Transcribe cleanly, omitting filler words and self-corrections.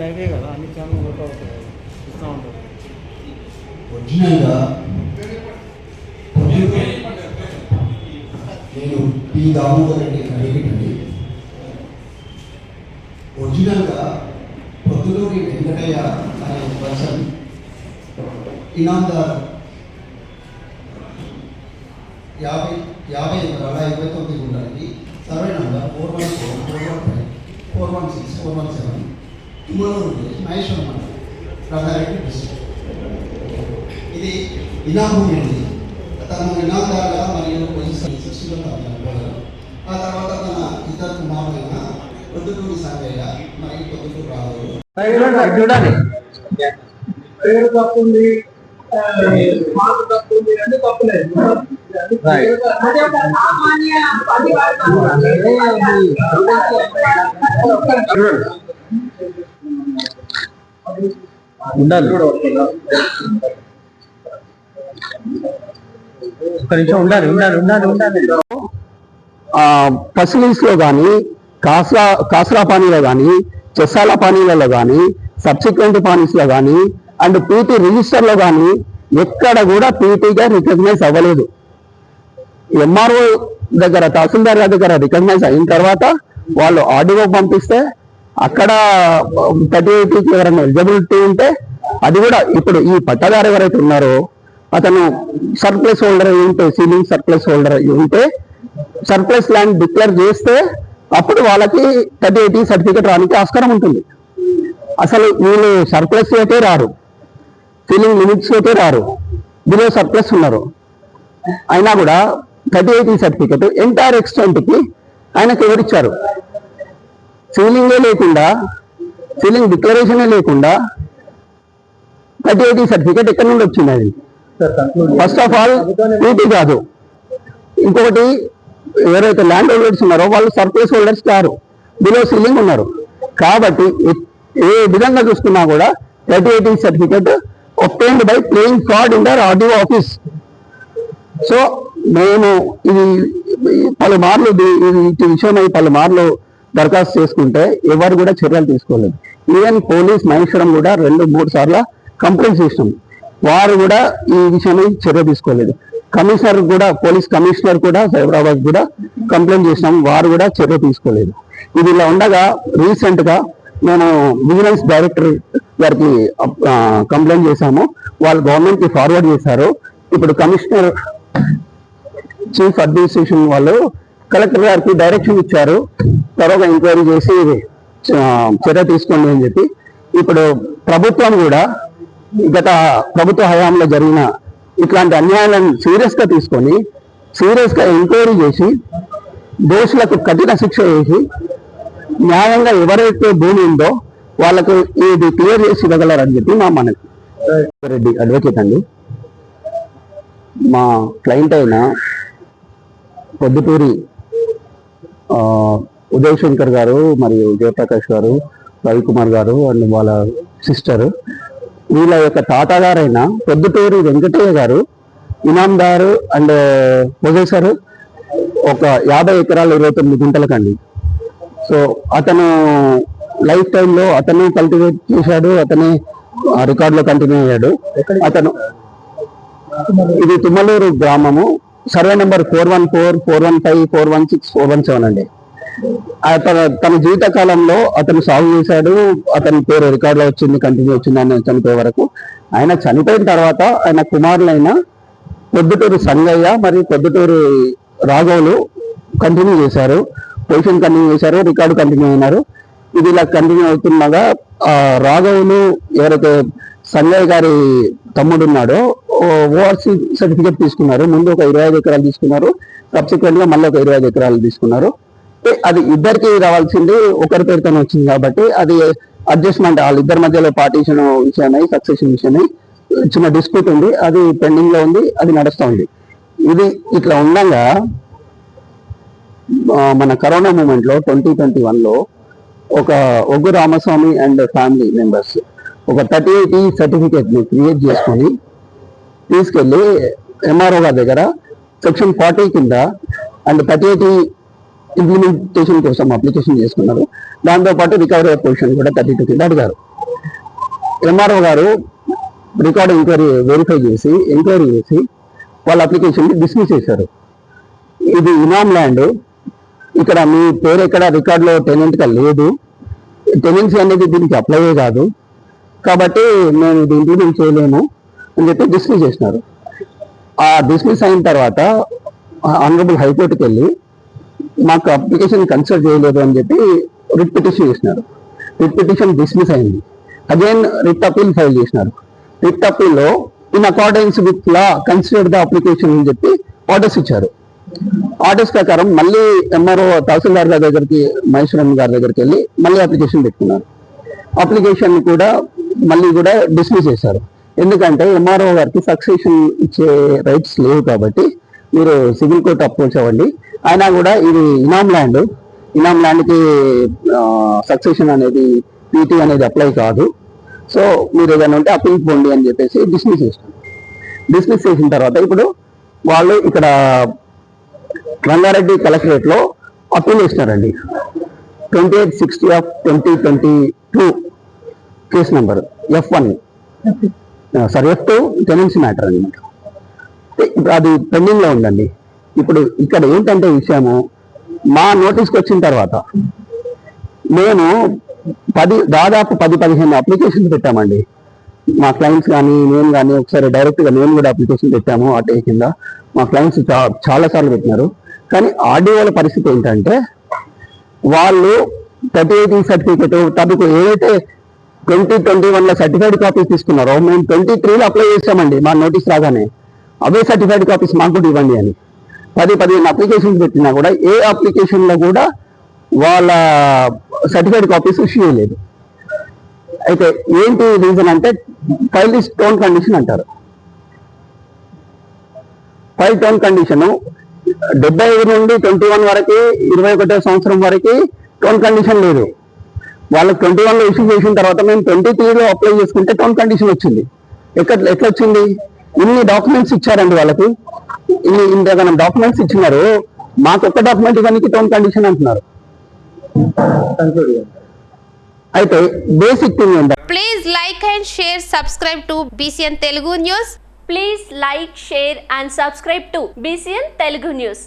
లైటే కదా అన్ని channel work అవుతాయి ఇస్తూ ఉంటారు. ఒరిజినల్గా నేను పి దామోదర్ రెడ్డి అడిగినండి. ఒరిజినల్గా పొద్దులూరి వెంకటయ్య అనే పర్సన్ ఇనాందార్ 50 ఉండాలి. Survey number 414 415 416 417 Tummaluru village Maheshwaram మండలం రంగారెడ్డి డిస్ట్రిక్ట్. ఇది ఇనాభూమి అండి. తను ఇనాందారుగా మరియు పొజిషన్ 60లో ఆ తర్వాత తన ఇద్దరు కుమారులైన పొద్దుటూరి సంగయ్య మరియు పొద్దుటూరు రాఘవులు చూడాలి పేరు తప్పుంది మార్పు తప్పుంది అంటే తప్పులేదు. ఉండాలి ఒక్క నిమిషం ఉండాలి ఉండాలి ఉండాలి ఉండాలి. ఫసిలిటీస్ లో కానీ కాసరా పానీలో కానీ చెస్సాల పానీలలో కానీ సబ్సిక్వెంట్ పానీస్ లో కానీ అండ్ పీటీ రిజిస్టర్ లో కానీ ఎక్కడ కూడా పీటీగా రికగ్నైజ్ అవ్వలేదు. ఎంఆర్ఓ దగ్గర తహసీల్దార్ దగ్గర రికగ్నైజ్ అయిన తర్వాత వాళ్ళు ఆర్డీఓ పంపిస్తే అక్కడ 38కి ఎవరైనా ఎలిజిబిలిటీ ఉంటే అది కూడా ఇప్పుడు ఈ పట్టదారు ఎవరైతే ఉన్నారో అతను సర్ప్లస్ హోల్డర్ ఉంటే సీలింగ్ సర్ప్లస్ హోల్డర్ ఉంటే సర్ప్లస్ ల్యాండ్ డిక్లేర్ చేస్తే అప్పుడు వాళ్ళకి 38 సర్టిఫికేట్ రానికి ఆస్కారం ఉంటుంది. అసలు వీళ్ళు సర్ప్లస్ అయితే రారు, సీలింగ్ లిమిట్స్ అయితే రారు, బిలో సర్ప్లస్ ఉన్నారు. అయినా కూడా 38 సర్టిఫికేట్ ఎంటైర్ ఎక్స్టెంట్ కి ఆయనకు ఎవరిచ్చారు? సీలింగే లేకుండా, సీలింగ్ డిక్లరేషనే లేకుండా 38 సర్టిఫికేట్ ఎక్కడి నుండి వచ్చింది? అది ఫస్ట్ ఆఫ్ ఆల్ పీటీ కాదు. ఇంకొకటి ఎవరైతే ల్యాండ్ హోల్డర్స్ ఉన్నారో వాళ్ళు surplus holders car, below ceiling ఉన్నారు. కాబట్టి ఏ విధంగా చూసుకున్నా కూడా 38 certificate obtained by playing fraud in their RDO office. So మేము ఇది పలుమార్లు ఈ విషయమై పలుమార్లు దరఖాస్తు చేసుకుంటే ఎవరు కూడా చర్యలు తీసుకోలేదు. ఈవెన్ పోలీస్ మహేశ్వరం కూడా 2-3 సార్లు కంప్లైంట్ చేసినాం, వారు కూడా ఈ విషయమై చర్య తీసుకోలేదు. కమిషనర్ కూడా, పోలీస్ కమిషనర్ కూడా సైబరాబాద్ కూడా కంప్లైంట్ చేసినాం, వారు కూడా చర్య తీసుకోలేదు. ఇది ఇలా ఉండగా రీసెంట్ గా నేను విజిలెన్స్ డైరెక్టర్ గారికి కంప్లైంట్ చేశాము, వాళ్ళు గవర్నమెంట్ కి ఫార్వర్డ్ చేశారు. ఇప్పుడు కమిషనర్ చీఫ్ అడ్మినిస్ట్రేషన్ వాళ్ళు కలెక్టర్ గారికి డైరెక్షన్ ఇచ్చారు, త్వరగా ఎంక్వైరీ చేసి చర్య తీసుకోండి అని చెప్పి. ఇప్పుడు ప్రభుత్వం కూడా గత ప్రభుత్వ హయాంలో జరిగిన ఇట్లాంటి అన్యాయాలను సీరియస్ గా తీసుకొని సీరియస్ గా ఎంక్వైరీ చేసి దోషులకు కఠిన శిక్ష వేసి న్యాయంగా ఎవరైతే భూమి ఉందో వాళ్ళకు ఇది క్లియర్ చేసి ఇవ్వగలరని చెప్పి మా మనకి. రెడ్డి అడ్వకేట్ అండి. మా క్లయింట్ అయిన పొద్దుటూరి ఉదయ్ శంకర్ గారు మరియు జయప్రకాష్ గారు, రవికుమార్ గారు అండ్ వాళ్ళ సిస్టర్, వీళ్ళ యొక్క తాతగారైన పొద్దుటూరి వెంకటయ్య గారు ఇనాందారు అండ్ పొజెసర్ ఒక 50 ఎకరాలు 29 గుంటలకండి. సో అతను లైఫ్ టైంలో అతను కల్టివేట్ చేశాడు, అతని రికార్డులో కంటిన్యూ అయ్యాడు. అతను ఇది తుమ్మలూరు గ్రామము, సర్వే నెంబర్ 414 415 416 417 అండి. తన జీవిత కాలంలో అతను సాగు చేశాడు, అతని పేరు రికార్డులో వచ్చింది, కంటిన్యూ వచ్చింది ఆయన చనిపోయే వరకు. ఆయన చనిపోయిన తర్వాత ఆయన కుమారులైన పొద్దుటూరు సంగయ్య మరియు పొద్దుటూరు రాఘవులు కంటిన్యూ చేశారు, పొజిషన్ కంటిన్యూ చేశారు, రికార్డు కంటిన్యూ అయినారు. ఇది ఇలా కంటిన్యూ అవుతుండగా రాఘవులు ఎవరైతే సంగయ్య గారి తమ్ముడు ఉన్నాడో ఓఆర్సీ సర్టిఫికేట్ తీసుకున్నారు. ముందు ఒక 25 ఎకరాలు తీసుకున్నారు, సబ్సిక్వెంట్ గా మళ్ళీ ఒక 25 ఎకరాలు తీసుకున్నారు. అది ఇద్దరికి రావాల్సింది ఒకరి పేరుతోనే వచ్చింది కాబట్టి అది అడ్జస్ట్మెంట్ వాళ్ళిద్దరి మధ్యలో పార్టీషన్ విషయమై సక్సెషన్ విషయమై చిన్న డిస్ప్యూట్ ఉంది, అది పెండింగ్ లో ఉంది, అది నడుస్తూ ఉంది. ఇది ఇట్లా ఉండగా మన కరోనా మూమెంట్ లో 2021లో ఒక ఒగ్గు రామస్వామి అండ్ ఫ్యామిలీ మెంబర్స్ ఒక 38 సర్టిఫికేట్ ని క్రియేట్ చేసుకొని తీసుకెళ్లి ఎంఆర్ఓ గారి దగ్గర సెక్షన్ 40 కింద అండ్ 38 ఇంప్లిమెంటేషన్ కోసం అప్లికేషన్ చేసుకున్నారు. దాంతోపాటు రికవరీ పొజిషన్ కూడా 32 కింద అడిగారు. ఎంఆర్ఓ గారు రికార్డ్ ఎంక్వైరీ చేసి వాళ్ళ అప్లికేషన్ డిస్మిస్ చేశారు. ఇది ఇనామ్ ల్యాండ్, ఇక్కడ మీ పేరు ఎక్కడ రికార్డులో టెనెంట్గా లేదు, టెనెన్సీ అనేది దీనికి అప్లై కాదు, కాబట్టి మేము ఇది ఇంప్లిమెంట్ చేయలేము అని చెప్పి డిస్మిస్ చేసినారు. ఆ డిస్మిస్ అయిన తర్వాత ఆనరబుల్ హైకోర్టుకి వెళ్ళి మాకు అప్లికేషన్ కన్సిడర్ చేయలేదు అని చెప్పి రిట్ పిటిషన్ చేసినారు. రిట్ పిటిషన్ డిస్మిస్ అయింది. అగైన్ రిట్ అపీల్ ఫైల్ చేసినారు. రిట్ అపీల్లో in accordance with law consider the application అని చెప్పి ఆర్డర్స్ ఇచ్చారు. ఆర్డర్స్ ప్రకారం మళ్ళీ ఎంఆర్ఓ తహసీల్దార్ గారి దగ్గరికి, మహేశ్వరం గారి దగ్గరికి వెళ్ళి మళ్ళీ అప్లికేషన్ పెట్టుకున్నారు. అప్లికేషన్ కూడా మళ్ళీ కూడా డిస్మిస్ చేశారు. ఎందుకంటే ఎంఆర్ఓ గారికి సక్సెషన్ ఇచ్చే రైట్స్ లేవు కాబట్టి మీరు సివిల్ కోర్ట్ అప్రోచ్ అవ్వండి. అయినా కూడా ఇది ఇనామ్ ల్యాండ్కి సక్సెషన్ అనేది పీటీ అనేది అప్లై కాదు, సో మీరు ఏదైనా ఉంటే అప్పీల్ పోండి అని చెప్పేసి డిస్మిస్ చేసినారు. డిస్మిస్ చేసిన తర్వాత ఇప్పుడు వాళ్ళు ఇక్కడ రంగారెడ్డి కలెక్టరేట్లో అప్పీల్ చేసినారండి. 2860/2022 case number F2 tenancy matter అనమాట. అది పెండింగ్ లో ఉందండి. ఇప్పుడు ఇక్కడ ఏంటంటే విషయము, మా నోటీస్కి వచ్చిన తర్వాత మేము దాదాపు 10-15 అప్లికేషన్స్ పెట్టామండి. మా క్లయింట్స్ కానీ నేను కానీ ఒకసారి డైరెక్ట్గా నేను కూడా అప్లికేషన్ పెట్టాము. ఆర్టీఐ కింద మా క్లయింట్స్ చాలా సార్లు పెట్టినారు. కానీ ఆర్డీఓల పరిస్థితి ఏంటంటే వాళ్ళు 38 సర్టిఫికేట్ తనకు ఏదైతే 2021లో సర్టిఫైడ్ కాపీస్ తీసుకున్నారో మేము 23లో అప్లై చేసామండి. మా నోటీస్ రాగానే అవే సర్టిఫైడ్ కాపీస్ మాకు కూడా ఇవ్వండి అని 10-15 అప్లికేషన్స్ పెట్టినా కూడా ఏ అప్లికేషన్లో కూడా వాళ్ళ సర్టిఫైడ్ కాపీస్ ఇష్యూ చేయలేదు. అయితే ఏంటి రీజన్ అంటే ఫైల్ ఇస్ టోన్ కండిషన్ అంటారు. ఫైల్ టోన్ కండిషన్ 75 నుండి 21 వరకు 21వ సంవత్సరం వరకు టోన్ కండిషన్ లేదు. వాళ్ళకి 21లో ఇష్యూ చేసిన తర్వాత మేము 23లో అప్లై చేసుకుంటే టోన్ కండిషన్ వచ్చింది. ఎట్లా వచ్చింది? ఇన్ని డాక్యుమెంట్స్ ఇచ్చారండి వాళ్ళకి, ఇంతగానో డాక్యుమెంట్స్ ఇచ్చినారు, మాకు ఒక్క డాక్యుమెంట్ ఇవ్వడానికి టోన్ కండిషన్ అంటున్నారు. అయితే బేసిక్ థింగ్ ఏంటంటే please like and share, subscribe to BCN Telugu News. Please like, share and subscribe to BCN Telugu News.